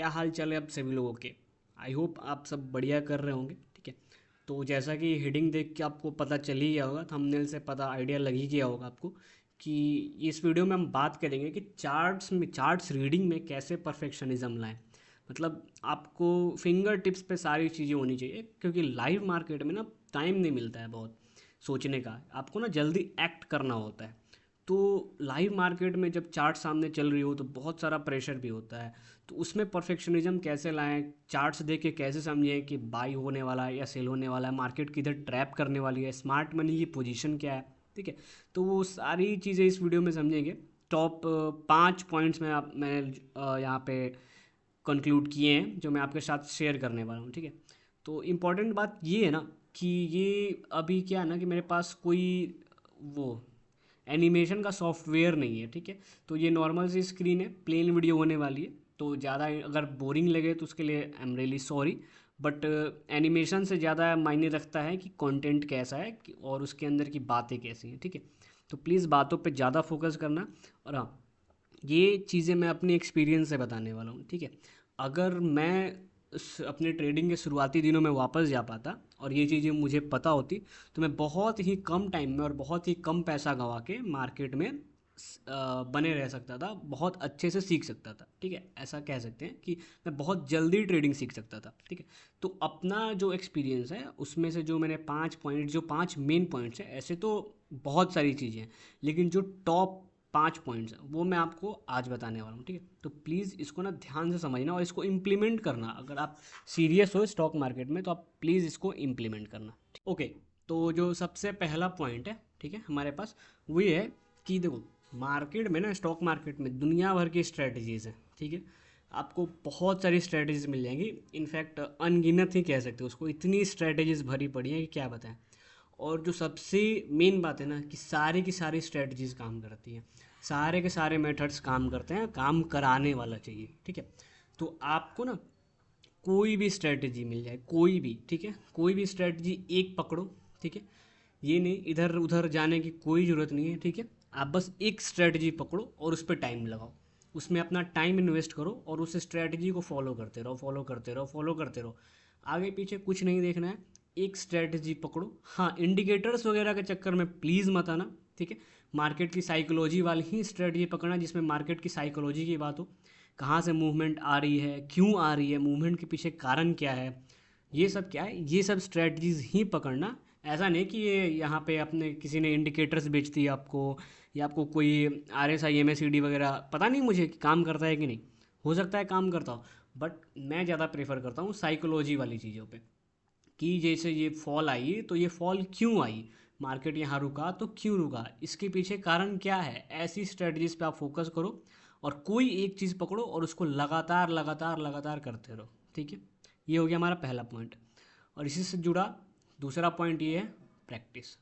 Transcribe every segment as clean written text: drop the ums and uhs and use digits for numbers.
हाल चाल है आप सभी लोगों के। आई होप आप सब बढ़िया कर रहे होंगे। ठीक है, तो जैसा कि हेडिंग देख के आपको पता चल ही गया होगा, थंबनेल से पता आइडिया लग ही गया होगा आपको कि इस वीडियो में हम बात करेंगे कि चार्ट्स रीडिंग में कैसे परफेक्शनिज्म लाएं। मतलब आपको फिंगर टिप्स पे सारी चीज़ें होनी चाहिए, क्योंकि लाइव मार्केट में ना टाइम नहीं मिलता है बहुत सोचने का, आपको ना जल्दी एक्ट करना होता है। तो लाइव मार्केट में जब चार्ट सामने चल रही हो तो बहुत सारा प्रेशर भी होता है। तो उसमें परफेक्शनिज्म कैसे लाएं, चार्ट्स देख के कैसे समझें कि बाई होने वाला है या सेल होने वाला है, मार्केट किधर ट्रैप करने वाली है, स्मार्ट मनी की पोजीशन क्या है। ठीक है, तो वो सारी चीज़ें इस वीडियो में समझेंगे। टॉप 5 पॉइंट्स में मैंने यहाँ पे कंक्लूड किए हैं जो मैं आपके साथ शेयर करने वाला हूँ। ठीक है, तो इम्पॉर्टेंट बात ये है ना कि ये अभी क्या है ना कि मेरे पास कोई वो एनिमेशन का सॉफ्टवेयर नहीं है। ठीक है, तो ये नॉर्मल सी स्क्रीन है, प्लेन वीडियो होने वाली है। तो ज़्यादा अगर बोरिंग लगे तो उसके लिए I am really sorry, but animation से ज़्यादा मायने रखता है कि कंटेंट कैसा है और उसके अंदर की बातें कैसी हैं। ठीक है, तो प्लीज़ बातों पे ज़्यादा फोकस करना। और हाँ, ये चीज़ें मैं अपने एक्सपीरियंस से बताने वाला हूँ। ठीक है, अगर मैं अपने ट्रेडिंग के शुरुआती दिनों में वापस जा पाता और ये चीज़ें मुझे पता होती, तो मैं बहुत ही कम टाइम में और बहुत ही कम पैसा गंवा के मार्केट में बने रह सकता था, बहुत अच्छे से सीख सकता था। ठीक है, ऐसा कह सकते हैं कि मैं बहुत जल्दी ट्रेडिंग सीख सकता था। ठीक है, तो अपना जो एक्सपीरियंस है उसमें से जो मैंने 5 पॉइंट, जो 5 मेन पॉइंट्स हैं, ऐसे तो बहुत सारी चीज़ें हैं, लेकिन जो टॉप 5 पॉइंट्स हैं वो मैं आपको आज बताने वाला हूँ। ठीक है, तो प्लीज़ इसको ना ध्यान से समझना और इसको इम्प्लीमेंट करना। अगर आप सीरियस हो स्टॉक मार्केट में तो आप प्लीज़ इसको इम्प्लीमेंट करना। ओके, तो जो सबसे पहला पॉइंट है, ठीक है, हमारे पास वो ये है कि देखो, मार्केट में ना, स्टॉक मार्केट में दुनिया भर की स्ट्रेटजीज़ हैं। ठीक है, आपको बहुत सारी स्ट्रेटजीज मिल जाएंगी, इनफैक्ट अनगिनत ही कह सकते हो उसको, इतनी स्ट्रेटजीज भरी पड़ी हैं कि क्या बताएं। और जो सबसे मेन बात है ना कि सारी की सारी स्ट्रेटजीज काम करती हैं, सारे के सारे मेथड्स काम करते हैं, काम कराने वाला चाहिए। ठीक है, तो आपको ना कोई भी स्ट्रेटजी मिल जाए, कोई भी, ठीक है, कोई भी स्ट्रेटजी एक पकड़ो। ठीक है, ये नहीं इधर उधर जाने की कोई ज़रूरत नहीं है। ठीक है, आप बस एक स्ट्रेटजी पकड़ो और उस पर टाइम लगाओ, उसमें अपना टाइम इन्वेस्ट करो और उस स्ट्रेटजी को फॉलो करते रहो, फॉलो करते रहो, फॉलो करते रहो। आगे पीछे कुछ नहीं देखना है, एक स्ट्रेटजी पकड़ो। हाँ, इंडिकेटर्स वगैरह के चक्कर में प्लीज़ मत आना। ठीक है, मार्केट की साइकोलॉजी वाली ही स्ट्रेटजी पकड़ना जिसमें मार्केट की साइकोलॉजी की बात हो, कहाँ से मूवमेंट आ रही है, क्यों आ रही है, मूवमेंट के पीछे कारण क्या है, ये सब क्या है, ये सब स्ट्रेटजीज ही पकड़ना। ऐसा नहीं कि ये यहाँ पे अपने किसी ने इंडिकेटर्स बेच दिए आपको, या आपको कोई RSI MACD वगैरह, पता नहीं मुझे कि काम करता है कि नहीं, हो सकता है काम करता हो, बट मैं ज़्यादा प्रेफर करता हूँ साइकोलॉजी वाली चीज़ों पे। कि जैसे ये फॉल आई तो ये फॉल क्यों आई, मार्केट यहाँ रुका तो क्यों रुका, इसके पीछे कारण क्या है, ऐसी स्ट्रेटजीज पे आप फोकस करो और कोई एक चीज़ पकड़ो और उसको लगातार लगातार लगातार करते रहो। ठीक है, ये हो गया हमारा पहला पॉइंट। और इसी से जुड़ा दूसरा पॉइंट ये है, प्रैक्टिस।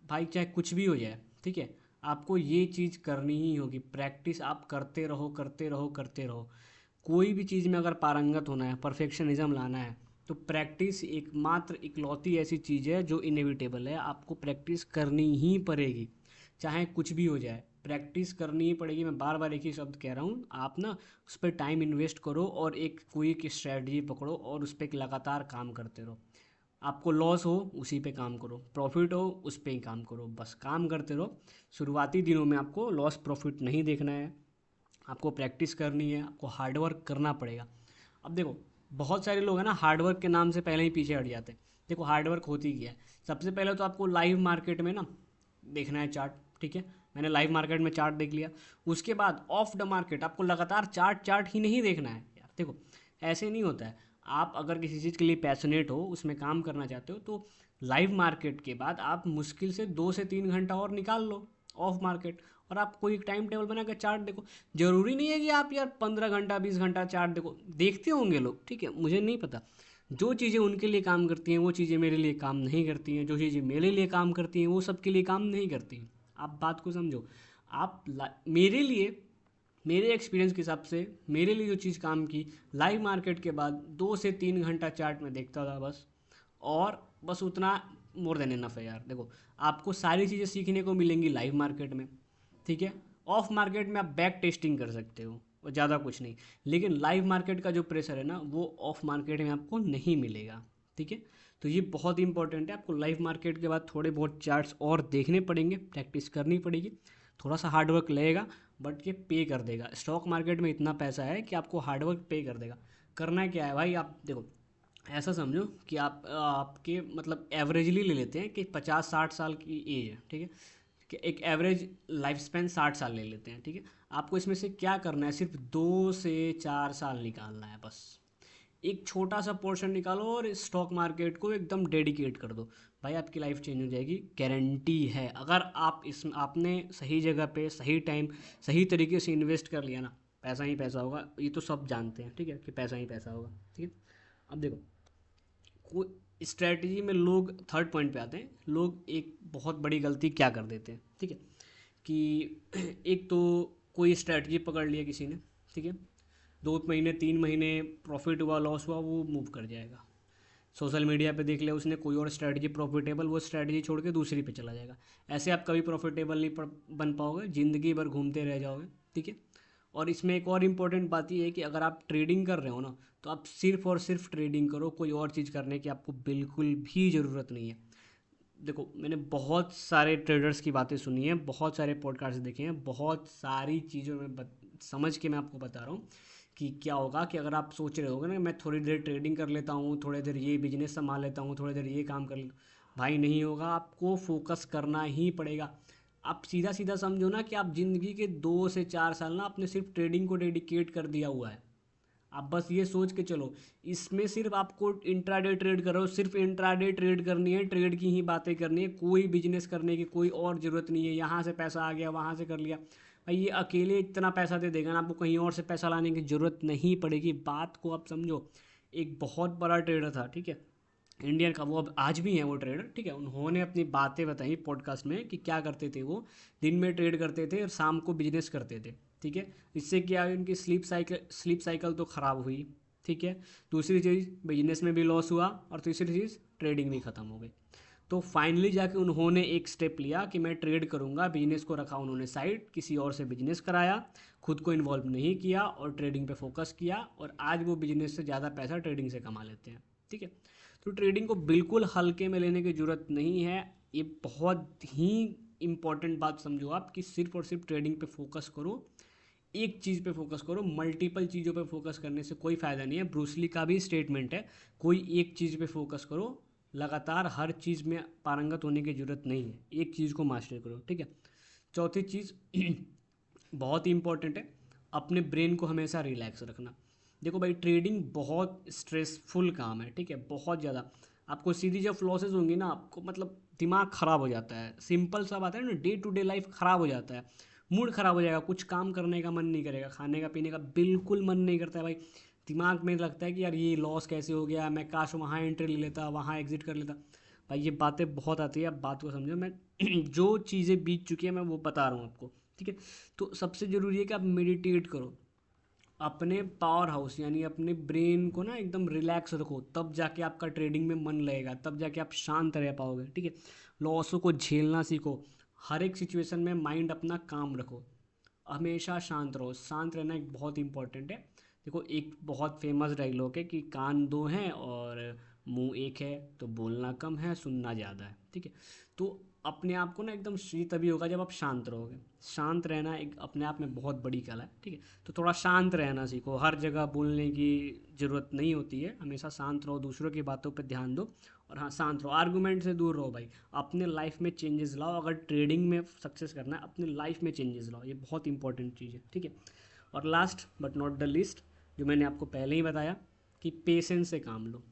भाई चाहे कुछ भी हो जाए, ठीक है, आपको ये चीज़ करनी ही होगी, प्रैक्टिस आप करते रहो, करते रहो, करते रहो। कोई भी चीज़ में अगर पारंगत होना है, परफेक्शनिज्म लाना है, तो प्रैक्टिस एकमात्र इकलौती ऐसी चीज़ है जो इनएविटेबल है, आपको प्रैक्टिस करनी ही पड़ेगी, चाहे कुछ भी हो जाए, प्रैक्टिस करनी ही पड़ेगी। मैं बार बार एक ही शब्द कह रहा हूँ, आप ना उस पर टाइम इन्वेस्ट करो और एक कोई एक स्ट्रैटेजी पकड़ो और उस पर लगातार काम करते रहो। आपको लॉस हो उसी पे काम करो, प्रॉफिट हो उस पे ही काम करो, बस काम करते रहो। शुरुआती दिनों में आपको लॉस प्रॉफिट नहीं देखना है, आपको प्रैक्टिस करनी है, आपको हार्डवर्क करना पड़ेगा। अब देखो, बहुत सारे लोग हैं ना हार्डवर्क के नाम से पहले ही पीछे हट जाते हैं। देखो हार्डवर्क होती क्या है, सबसे पहले तो आपको लाइव मार्केट में ना देखना है चार्ट। ठीक है, मैंने लाइव मार्केट में चार्ट देख लिया, उसके बाद ऑफ द मार्केट आपको लगातार चार्ट चार्ट ही नहीं देखना है यार। देखो ऐसे नहीं होता है, आप अगर किसी चीज़ के लिए पैशनेट हो, उसमें काम करना चाहते हो, तो लाइव मार्केट के बाद आप मुश्किल से 2 से 3 घंटा और निकाल लो ऑफ मार्केट, और आप कोई टाइम टेबल बनाकर चार्ट देखो। ज़रूरी नहीं है कि आप यार 15 घंटा 20 घंटा चार्ट देखो, देखते होंगे लोग, ठीक है, मुझे नहीं पता। जो चीज़ें उनके लिए काम करती हैं वो चीज़ें मेरे लिए काम नहीं करती हैं, जो चीज़ें मेरे लिए काम करती हैं वो सबके लिए काम नहीं करती हैं। आप बात को समझो। आप मेरे लिए, मेरे एक्सपीरियंस के हिसाब से मेरे लिए जो चीज़ काम की, लाइव मार्केट के बाद 2 से 3 घंटा चार्ट में देखता था बस, और बस उतना मोर देन इनफ है यार। देखो आपको सारी चीज़ें सीखने को मिलेंगी लाइव मार्केट में। ठीक है, ऑफ मार्केट में आप बैक टेस्टिंग कर सकते हो, और ज़्यादा कुछ नहीं। लेकिन लाइव मार्केट का जो प्रेशर है ना वो ऑफ मार्केट में आपको नहीं मिलेगा, ठीक है। तो ये बहुत इंपॉर्टेंट है, आपको लाइव मार्केट के बाद थोड़े बहुत चार्ट्स और देखने पड़ेंगे, प्रैक्टिस करनी पड़ेगी, थोड़ा सा हार्डवर्क लगेगा, बट ये पे कर देगा। स्टॉक मार्केट में इतना पैसा है कि आपको हार्डवर्क पे कर देगा। करना क्या है भाई, आप देखो ऐसा समझो कि आप आपके मतलब एवरेजली ले लेते हैं कि 50-60 साल की एज है, ठीक है, कि एक एवरेज लाइफ स्पैन 60 साल ले लेते हैं, ठीक है। आपको इसमें से क्या करना है, सिर्फ 2 से 4 साल निकालना है बस। एक छोटा सा पोर्शन निकालो और स्टॉक मार्केट को एकदम डेडिकेट कर दो, भाई आपकी लाइफ चेंज हो जाएगी, गारंटी है। अगर आप इस आपने सही जगह पे सही टाइम सही तरीके से इन्वेस्ट कर लिया ना, पैसा ही पैसा होगा, ये तो सब जानते हैं, ठीक है, कि पैसा ही पैसा होगा, ठीक है। अब देखो कोई स्ट्रैटेजी में लोग थर्ड पॉइंट पे आते हैं, लोग एक बहुत बड़ी गलती क्या कर देते हैं, ठीक है, कि एक तो कोई स्ट्रैटेजी पकड़ लिया किसी ने, ठीक है, 2 महीने 3 महीने प्रॉफिट हुआ लॉस हुआ वो मूव कर जाएगा। सोशल मीडिया पे देख लिया उसने कोई और स्ट्रैटेजी प्रॉफिटेबल, वो स्ट्रैटेजी छोड़ के दूसरी पे चला जाएगा। ऐसे आप कभी प्रॉफिटेबल नहीं बन पाओगे, ज़िंदगी भर घूमते रह जाओगे, ठीक है। और इसमें एक और इम्पॉर्टेंट बात ये है कि अगर आप ट्रेडिंग कर रहे हो ना, तो आप सिर्फ और सिर्फ ट्रेडिंग करो, कोई और चीज़ करने की आपको बिल्कुल भी ज़रूरत नहीं है। देखो मैंने बहुत सारे ट्रेडर्स की बातें सुनी हैं, बहुत सारे पॉडकास्ट देखे हैं, बहुत सारी चीज़ों में समझ के मैं आपको बता रहा हूँ कि क्या होगा, कि अगर आप सोच रहे होगे ना मैं थोड़ी देर ट्रेडिंग कर लेता हूँ, थोड़ी देर ये बिजनेस संभाल लेता हूँ, थोड़ी देर ये काम कर लेता हूँ, भाई नहीं होगा, आपको फोकस करना ही पड़ेगा। आप सीधा सीधा समझो ना कि आप ज़िंदगी के 2 से 4 साल ना आपने सिर्फ ट्रेडिंग को डेडिकेट कर दिया हुआ है। आप बस ये सोच के चलो, इसमें सिर्फ आपको इंट्राडे ट्रेड करो, सिर्फ इंट्राडे ट्रेड करनी है, ट्रेड की ही बातें करनी है, कोई बिजनेस करने की कोई और ज़रूरत नहीं है। यहाँ से पैसा आ गया वहाँ से कर लिया, भाई ये अकेले इतना पैसा दे देगा ना, आपको कहीं और से पैसा लाने की ज़रूरत नहीं पड़ेगी। बात को आप समझो। एक बहुत बड़ा ट्रेडर था, ठीक है, इंडियन का, वो अब आज भी हैं वो ट्रेडर, ठीक है, उन्होंने अपनी बातें बताई पॉडकास्ट में कि क्या करते थे वो, दिन में ट्रेड करते थे और शाम को बिजनेस करते थे, ठीक है। इससे क्या हुई, उनकी स्लीप साइकिल तो ख़राब हुई, ठीक है। दूसरी चीज़ बिजनेस में भी लॉस हुआ, और तीसरी चीज़ ट्रेडिंग भी ख़त्म हो गई। तो फाइनली जाके उन्होंने एक स्टेप लिया कि मैं ट्रेड करूंगा, बिजनेस को रखा उन्होंने साइड, किसी और से बिजनेस कराया, खुद को इन्वॉल्व नहीं किया और ट्रेडिंग पे फोकस किया, और आज वो बिजनेस से ज़्यादा पैसा ट्रेडिंग से कमा लेते हैं, ठीक है। तो ट्रेडिंग को बिल्कुल हल्के में लेने की ज़रूरत नहीं है, ये बहुत ही इंपॉर्टेंट बात समझो आप, कि सिर्फ और सिर्फ ट्रेडिंग पे फोकस करो, एक चीज़ पे फोकस करो, मल्टीपल चीज़ों पे फोकस करने से कोई फ़ायदा नहीं है। ब्रूसली का भी स्टेटमेंट है, कोई एक चीज़ पे फोकस करो, लगातार हर चीज़ में पारंगत होने की ज़रूरत नहीं है, एक चीज़ को मास्टर करो, ठीक है। चौथी चीज़ बहुत ही इंपॉर्टेंट है, अपने ब्रेन को हमेशा रिलैक्स रखना। देखो भाई ट्रेडिंग बहुत स्ट्रेसफुल काम है, ठीक है, बहुत ज़्यादा। आपको सीधी जब लॉसेज होंगी ना, आपको मतलब दिमाग ख़राब हो जाता है, सिंपल सा बात है ना, डे टू डे लाइफ ख़राब हो जाता है, मूड ख़राब हो जाएगा, कुछ काम करने का मन नहीं करेगा, खाने का पीने का बिल्कुल मन नहीं करता है भाई। दिमाग में लगता है कि यार ये लॉस कैसे हो गया, मैं काश वहाँ एंट्री ले लेता, वहाँ एग्जिट कर लेता। भाई ये बातें बहुत आती है, अब बात को समझो। मैं जो चीज़ें बीत चुकी है मैं वो बता रहा हूँ आपको, ठीक है। तो सबसे ज़रूरी है कि आप मेडिटेट करो, अपने पावर हाउस यानी अपने ब्रेन को ना एकदम रिलैक्स रखो, तब जाके आपका ट्रेडिंग में मन लगेगा, तब जाके आप शांत रह पाओगे, ठीक है। लॉसों को झेलना सीखो, हर एक सिचुएशन में माइंड अपना काम रखो, हमेशा शांत रहो, शांत रहना एक बहुत इंपॉर्टेंट है। देखो एक बहुत फेमस डायलॉग है कि कान दो हैं और मुंह एक है, तो बोलना कम है सुनना ज़्यादा है, ठीक है। तो अपने आप को ना एकदम श्री तभी होगा जब आप शांत रहोगे। शांत रहना एक अपने आप में बहुत बड़ी कला है, ठीक है। तो थोड़ा शांत रहना सीखो, हर जगह बोलने की ज़रूरत नहीं होती है, हमेशा शांत रहो, दूसरों की बातों पर ध्यान दो, और हाँ शांत रहो, आर्गूमेंट से दूर रहो भाई। अपने लाइफ में चेंजेस लाओ, अगर ट्रेडिंग में सक्सेस करना है अपने लाइफ में चेंजेस लाओ, ये बहुत इंपॉर्टेंट चीज़ है, ठीक है। और last but not the least, जो मैंने आपको पहले ही बताया, कि पेशेंस से काम लो,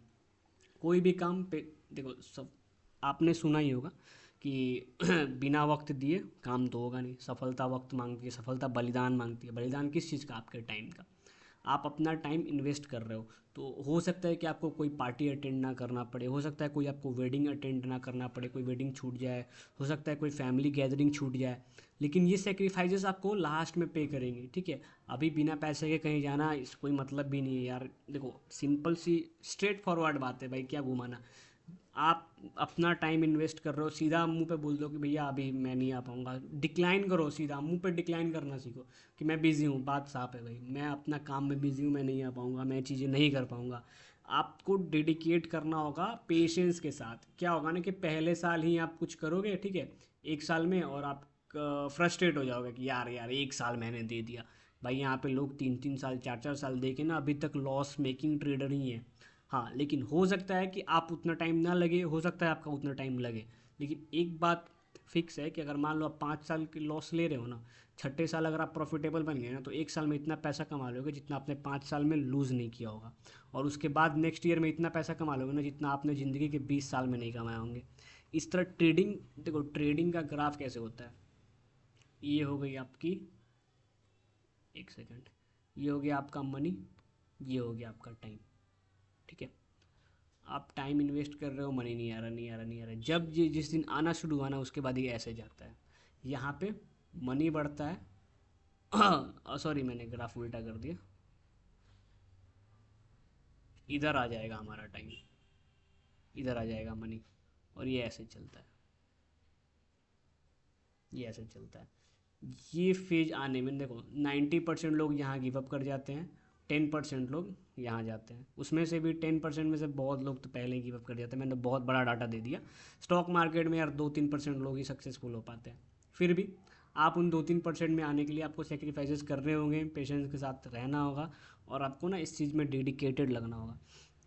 कोई भी काम पे। देखो सब आपने सुना ही होगा कि बिना वक्त दिए काम तो होगा नहीं, सफलता वक्त मांगती है, सफलता बलिदान मांगती है। बलिदान किस चीज़ का, आपके टाइम का। आप अपना टाइम इन्वेस्ट कर रहे हो, तो हो सकता है कि आपको कोई पार्टी अटेंड ना करना पड़े, हो सकता है कोई आपको वेडिंग अटेंड ना करना पड़े, कोई वेडिंग छूट जाए, हो सकता है कोई फैमिली गैदरिंग छूट जाए, लेकिन ये सेक्रीफाइसेस आपको लास्ट में पे करेंगे, ठीक है। अभी बिना पैसे के कहीं जाना इस कोई मतलब भी नहीं है यार। देखो सिंपल सी स्ट्रेट फॉरवर्ड बात है भाई, क्या घुमाना। आप अपना टाइम इन्वेस्ट कर रहे हो, सीधा मुंह पे बोल दो कि भैया अभी मैं नहीं आ पाऊँगा, डिक्लाइन करो, सीधा मुंह पे डिक्लाइन करना सीखो कि मैं बिज़ी हूँ, बात साफ है भाई, मैं अपना काम में बिज़ी हूँ, मैं नहीं आ पाऊँगा, मैं चीज़ें नहीं कर पाऊँगा। आपको डेडिकेट करना होगा पेशेंस के साथ। क्या होगा ना कि पहले साल ही आप कुछ करोगे, ठीक है, एक साल में, और आप फ्रस्ट्रेट हो जाओगे कि यार यार एक साल मैंने दे दिया। भाई यहाँ पे लोग 3-3 साल 4-4 साल दे के ना अभी तक लॉस मेकिंग ट्रेडर ही हैं। हाँ, लेकिन हो सकता है कि आप उतना टाइम ना लगे, हो सकता है आपका उतना टाइम लगे, लेकिन एक बात फिक्स है कि अगर मान लो आप 5 साल की लॉस ले रहे हो ना, छठे साल अगर आप प्रॉफिटेबल बन गए ना, तो एक साल में इतना पैसा कमा लोगे जितना आपने 5 साल में लूज़ नहीं किया होगा। और उसके बाद नेक्स्ट ईयर में इतना पैसा कमा लोगे ना जितना आपने ज़िंदगी के 20 साल में नहीं कमाए होंगे। इस तरह ट्रेडिंग, देखो ट्रेडिंग का ग्राफ कैसे होता है, ये हो गई आपकी, एक सेकंड, ये हो गया आपका मनी, ये हो गया आपका टाइम, ठीक है। आप टाइम इन्वेस्ट कर रहे हो, मनी नहीं आ रहा, नहीं आ रहा, नहीं आ रहा, जब ये जिस दिन आना शुरू हुआ ना उसके बाद ये ऐसे जाता है, यहाँ पे मनी बढ़ता है। सॉरी मैंने ग्राफ उल्टा कर दिया, इधर आ जाएगा हमारा टाइम, इधर आ जाएगा मनी, और ये ऐसे चलता है, ये ऐसे चलता है। ये फेज आने में देखो 90% लोग यहाँ गिव अप कर जाते हैं, 10% लोग यहाँ जाते हैं, उसमें से भी 10% में से बहुत लोग तो पहले ही गिव अप कर जाते हैं। मैंने बहुत बड़ा डाटा दे दिया। स्टॉक मार्केट में यार 2-3% लोग ही सक्सेसफुल हो पाते हैं। फिर भी आप उन 2-3% में आने के लिए आपको सेक्रीफाइसेस करने होंगे, पेशेंस के साथ रहना होगा, और आपको ना इस चीज़ में डेडिकेटेड लगना होगा।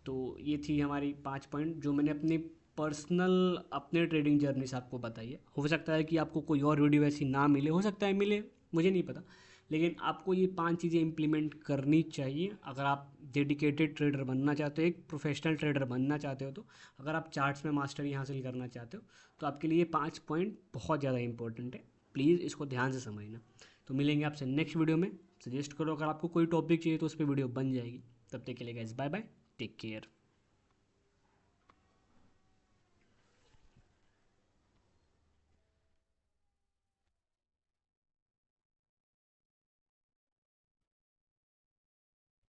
तो ये थी हमारी 5 पॉइंट जो मैंने अपनी पर्सनल अपने ट्रेडिंग जर्नी से आपको बताई है। हो सकता है कि आपको कोई और वीडियो ऐसी ना मिले, हो सकता है मिले, मुझे नहीं पता, लेकिन आपको ये 5 चीज़ें इम्प्लीमेंट करनी चाहिए अगर आप डेडिकेटेड ट्रेडर बनना चाहते हो, एक प्रोफेशनल ट्रेडर बनना चाहते हो। तो अगर आप चार्ट्स में मास्टरी हासिल करना चाहते हो तो आपके लिए ये 5 पॉइंट बहुत ज़्यादा इंपॉर्टेंट है। प्लीज़ इसको ध्यान से समझना। तो मिलेंगे आपसे नेक्स्ट वीडियो में। सजेस्ट करो अगर आपको कोई टॉपिक चाहिए तो उस पर वीडियो बन जाएगी। तब तक के लिए guys bye bye, take care.